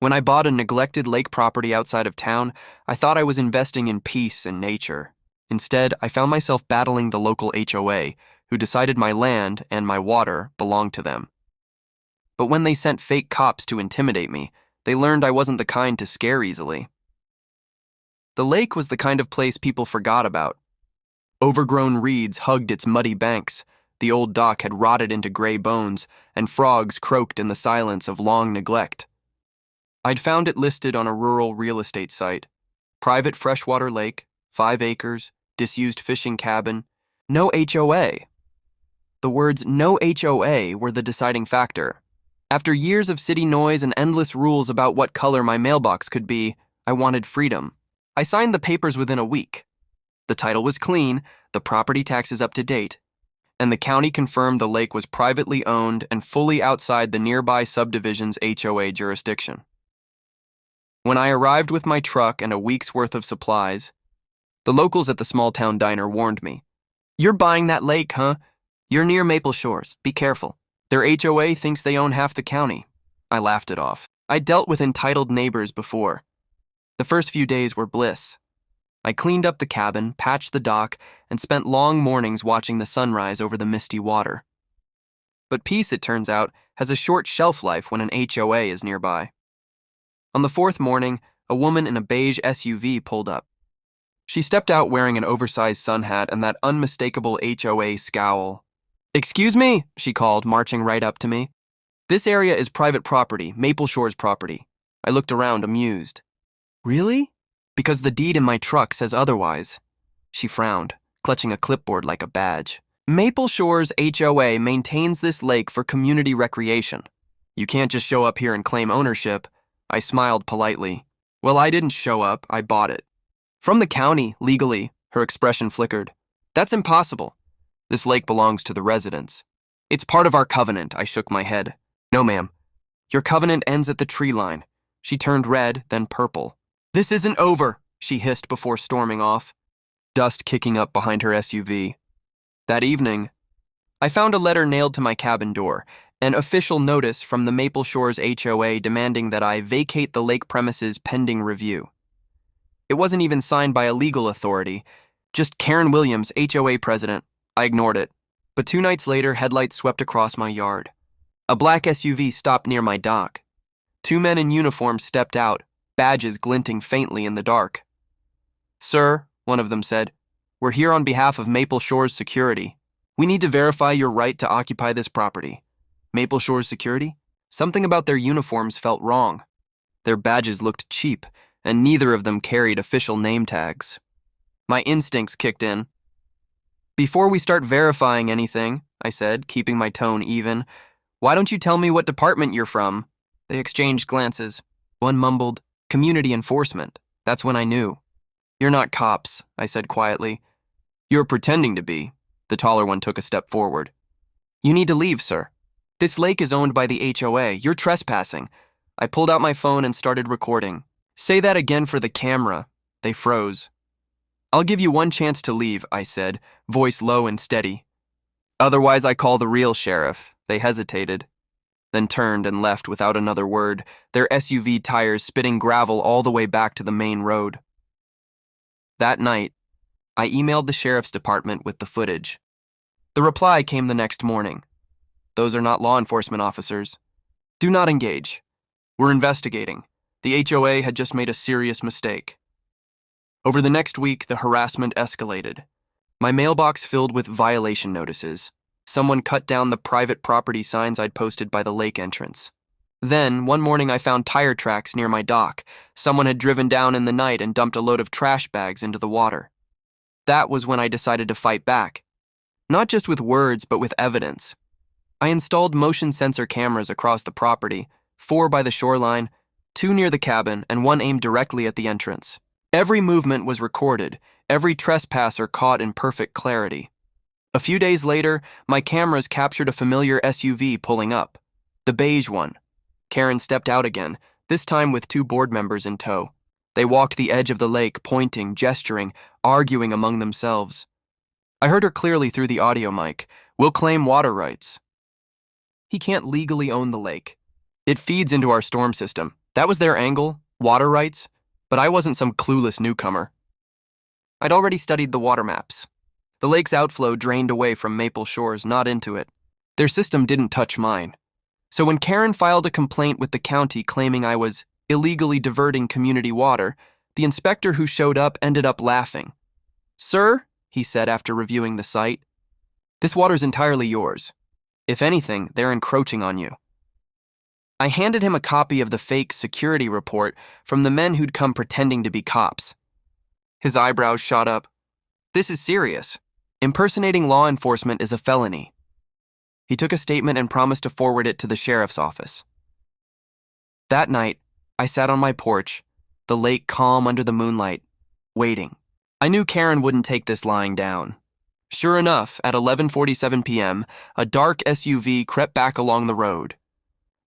When I bought a neglected lake property outside of town, I thought I was investing in peace and nature. Instead, I found myself battling the local HOA, who decided my land and my water belonged to them. But when they sent fake cops to intimidate me, they learned I wasn't the kind to scare easily. The lake was the kind of place people forgot about. Overgrown reeds hugged its muddy banks, the old dock had rotted into gray bones, and frogs croaked in the silence of long neglect. I'd found it listed on a rural real estate site. Private freshwater lake, 5 acres, disused fishing cabin, no HOA. The words "no HOA" were the deciding factor. After years of city noise and endless rules about what color my mailbox could be, I wanted freedom. I signed the papers within a week. The title was clean, the property taxes up to date, and the county confirmed the lake was privately owned and fully outside the nearby subdivision's HOA jurisdiction. When I arrived with my truck and a week's worth of supplies, the locals at the small-town diner warned me. "You're buying that lake, huh? You're near Maple Shores. Be careful. Their HOA thinks they own half the county." I laughed it off. I'd dealt with entitled neighbors before. The first few days were bliss. I cleaned up the cabin, patched the dock, and spent long mornings watching the sunrise over the misty water. But peace, it turns out, has a short shelf life when an HOA is nearby. On the 4th morning, a woman in a beige SUV pulled up. She stepped out wearing an oversized sun hat and that unmistakable HOA scowl. "Excuse me," she called, marching right up to me. "This area is private property, Maple Shores property." I looked around, amused. "Really?" "Because the deed in my truck says otherwise." She frowned, clutching a clipboard like a badge. "Maple Shores HOA maintains this lake for community recreation. You can't just show up here and claim ownership." I smiled politely. "Well, I didn't show up, I bought it." "From the county, legally," her expression flickered. "That's impossible. This lake belongs to the residents." "It's part of our covenant," I shook my head. "No, ma'am. Your covenant ends at the tree line." She turned red, then purple. "This isn't over," she hissed before storming off, dust kicking up behind her SUV. That evening, I found a letter nailed to my cabin door, an official notice from the Maple Shores HOA demanding that I vacate the lake premises pending review. It wasn't even signed by a legal authority, just Karen Williams, HOA president. I ignored it, but 2 nights later, headlights swept across my yard. A black SUV stopped near my dock. 2 men in uniform stepped out, badges glinting faintly in the dark. "Sir," one of them said, "we're here on behalf of Maple Shores Security. We need to verify your right to occupy this property." Maple Shores Security? Something about their uniforms felt wrong. Their badges looked cheap, and neither of them carried official name tags. My instincts kicked in. "Before we start verifying anything," I said, keeping my tone even, "why don't you tell me what department you're from?" They exchanged glances. One mumbled, "Community enforcement." That's when I knew. "You're not cops," I said quietly. "You're pretending to be." The taller one took a step forward. "You need to leave, sir. This lake is owned by the HOA. You're trespassing." I pulled out my phone and started recording. "Say that again for the camera." They froze. "I'll give you one chance to leave," I said, voice low and steady. "Otherwise, I call the real sheriff." They hesitated, then turned and left without another word, their SUV tires spitting gravel all the way back to the main road. That night, I emailed the sheriff's department with the footage. The reply came the next morning. "Those are not law enforcement officers. Do not engage. We're investigating. The HOA had just made a serious mistake." Over the next week, the harassment escalated. My mailbox filled with violation notices. Someone cut down the private property signs I'd posted by the lake entrance. Then, one morning I found tire tracks near my dock. Someone had driven down in the night and dumped a load of trash bags into the water. That was when I decided to fight back. Not just with words, but with evidence. I installed motion sensor cameras across the property, 4 by the shoreline, 2 near the cabin, and 1 aimed directly at the entrance. Every movement was recorded, every trespasser caught in perfect clarity. A few days later, my cameras captured a familiar SUV pulling up. The beige one. Karen stepped out again, this time with 2 board members in tow. They walked the edge of the lake, pointing, gesturing, arguing among themselves. I heard her clearly through the audio mic. "We'll claim water rights." "He can't legally own the lake. It feeds into our storm system. That was their angle, water rights, but I wasn't some clueless newcomer. I'd already studied the water maps. The lake's outflow drained away from Maple Shores, not into it. Their system didn't touch mine. So when Karen filed a complaint with the county claiming I was illegally diverting community water, the inspector who showed up ended up laughing. "Sir," he said after reviewing the site, "this water's entirely yours. If anything, they're encroaching on you." I handed him a copy of the fake security report from the men who'd come pretending to be cops. His eyebrows shot up. "This is serious. Impersonating law enforcement is a felony." He took a statement and promised to forward it to the sheriff's office. That night, I sat on my porch, the lake calm under the moonlight, waiting. I knew Karen wouldn't take this lying down. Sure enough, at 11:47 p.m., a dark SUV crept back along the road.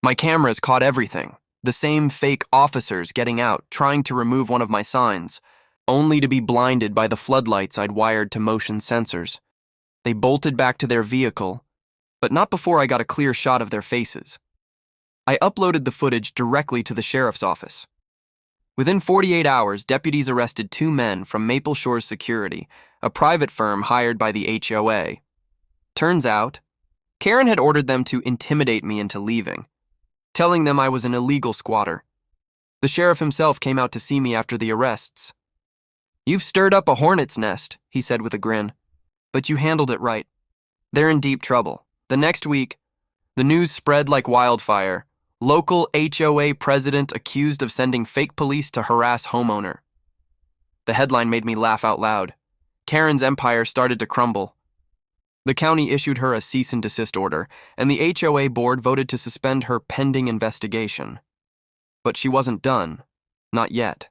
My cameras caught everything, the same fake officers getting out, trying to remove one of my signs, only to be blinded by the floodlights I'd wired to motion sensors. They bolted back to their vehicle, but not before I got a clear shot of their faces. I uploaded the footage directly to the sheriff's office. Within 48 hours, deputies arrested 2 men from Maple Shores Security, a private firm hired by the HOA. Turns out, Karen had ordered them to intimidate me into leaving, telling them I was an illegal squatter. The sheriff himself came out to see me after the arrests. "You've stirred up a hornet's nest," he said with a grin, "but you handled it right." They're in deep trouble. The next week, the news spread like wildfire. Local HOA president accused of sending fake police to harass homeowner. The headline made me laugh out loud. Karen's empire started to crumble. The county issued her a cease and desist order, and the HOA board voted to suspend her pending investigation. But she wasn't done. Not yet.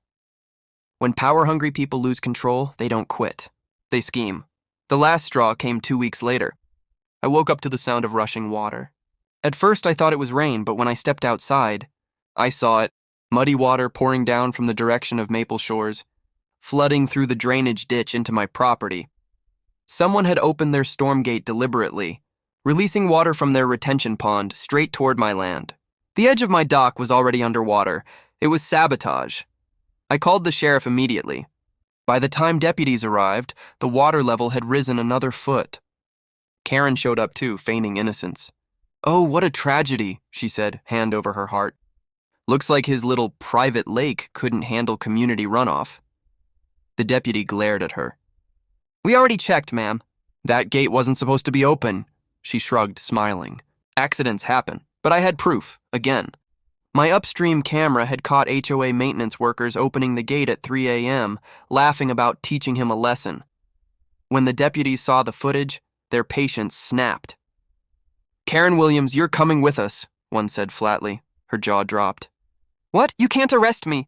When power-hungry people lose control, they don't quit. They scheme. The last straw came 2 weeks later. I woke up to the sound of rushing water. At first, I thought it was rain, but when I stepped outside, I saw it, muddy water pouring down from the direction of Maple Shores, flooding through the drainage ditch into my property. Someone had opened their storm gate deliberately, releasing water from their retention pond straight toward my land. The edge of my dock was already underwater. It was sabotage. I called the sheriff immediately. By the time deputies arrived, the water level had risen another foot. Karen showed up too, feigning innocence. "Oh, what a tragedy," she said, hand over her heart. "Looks like his little private lake couldn't handle community runoff." The deputy glared at her. "We already checked, ma'am." "That gate wasn't supposed to be open," she shrugged, smiling. "Accidents happen, but I had proof, again. My upstream camera had caught HOA maintenance workers opening the gate at 3 a.m., laughing about teaching him a lesson. When the deputies saw the footage, their patience snapped. "Karen Williams, you're coming with us," one said flatly. Her jaw dropped. "What? You can't arrest me."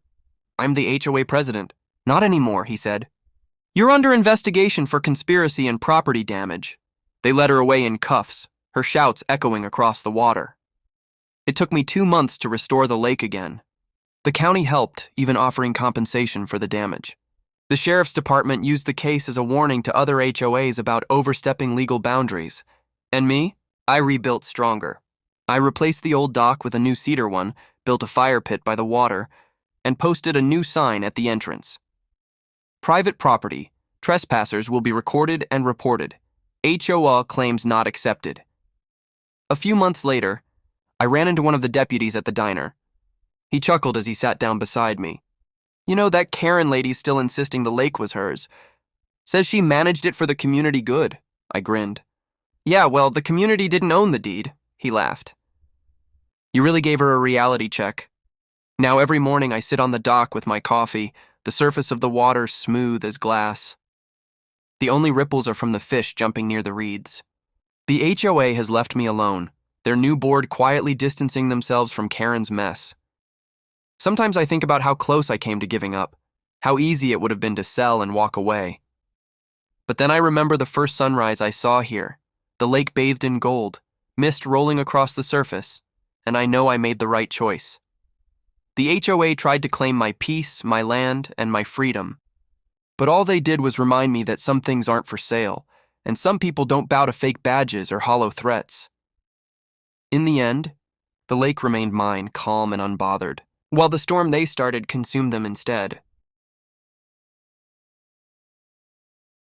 "I'm the HOA president." "Not anymore," he said. "You're under investigation for conspiracy and property damage." They led her away in cuffs, her shouts echoing across the water. It took me 2 months to restore the lake again. The county helped, even offering compensation for the damage. The sheriff's department used the case as a warning to other HOAs about overstepping legal boundaries. And me? I rebuilt stronger. I replaced the old dock with a new cedar one, built a fire pit by the water, and posted a new sign at the entrance. Private property. Trespassers will be recorded and reported. HOA claims not accepted. A few months later, I ran into one of the deputies at the diner. He chuckled as he sat down beside me. "You know, that Karen lady's still insisting the lake was hers. Says she managed it for the community good." I grinned. "Yeah, well, the community didn't own the deed," he laughed. "You really gave her a reality check." Now every morning I sit on the dock with my coffee, the surface of the water smooth as glass. The only ripples are from the fish jumping near the reeds. The HOA has left me alone, their new board quietly distancing themselves from Karen's mess. Sometimes I think about how close I came to giving up, how easy it would have been to sell and walk away. But then I remember the first sunrise I saw here, the lake bathed in gold, mist rolling across the surface, and I know I made the right choice. The HOA tried to claim my peace, my land, and my freedom. But all they did was remind me that some things aren't for sale, and some people don't bow to fake badges or hollow threats. In the end, the lake remained mine, calm and unbothered. while the storm they started consumed them instead.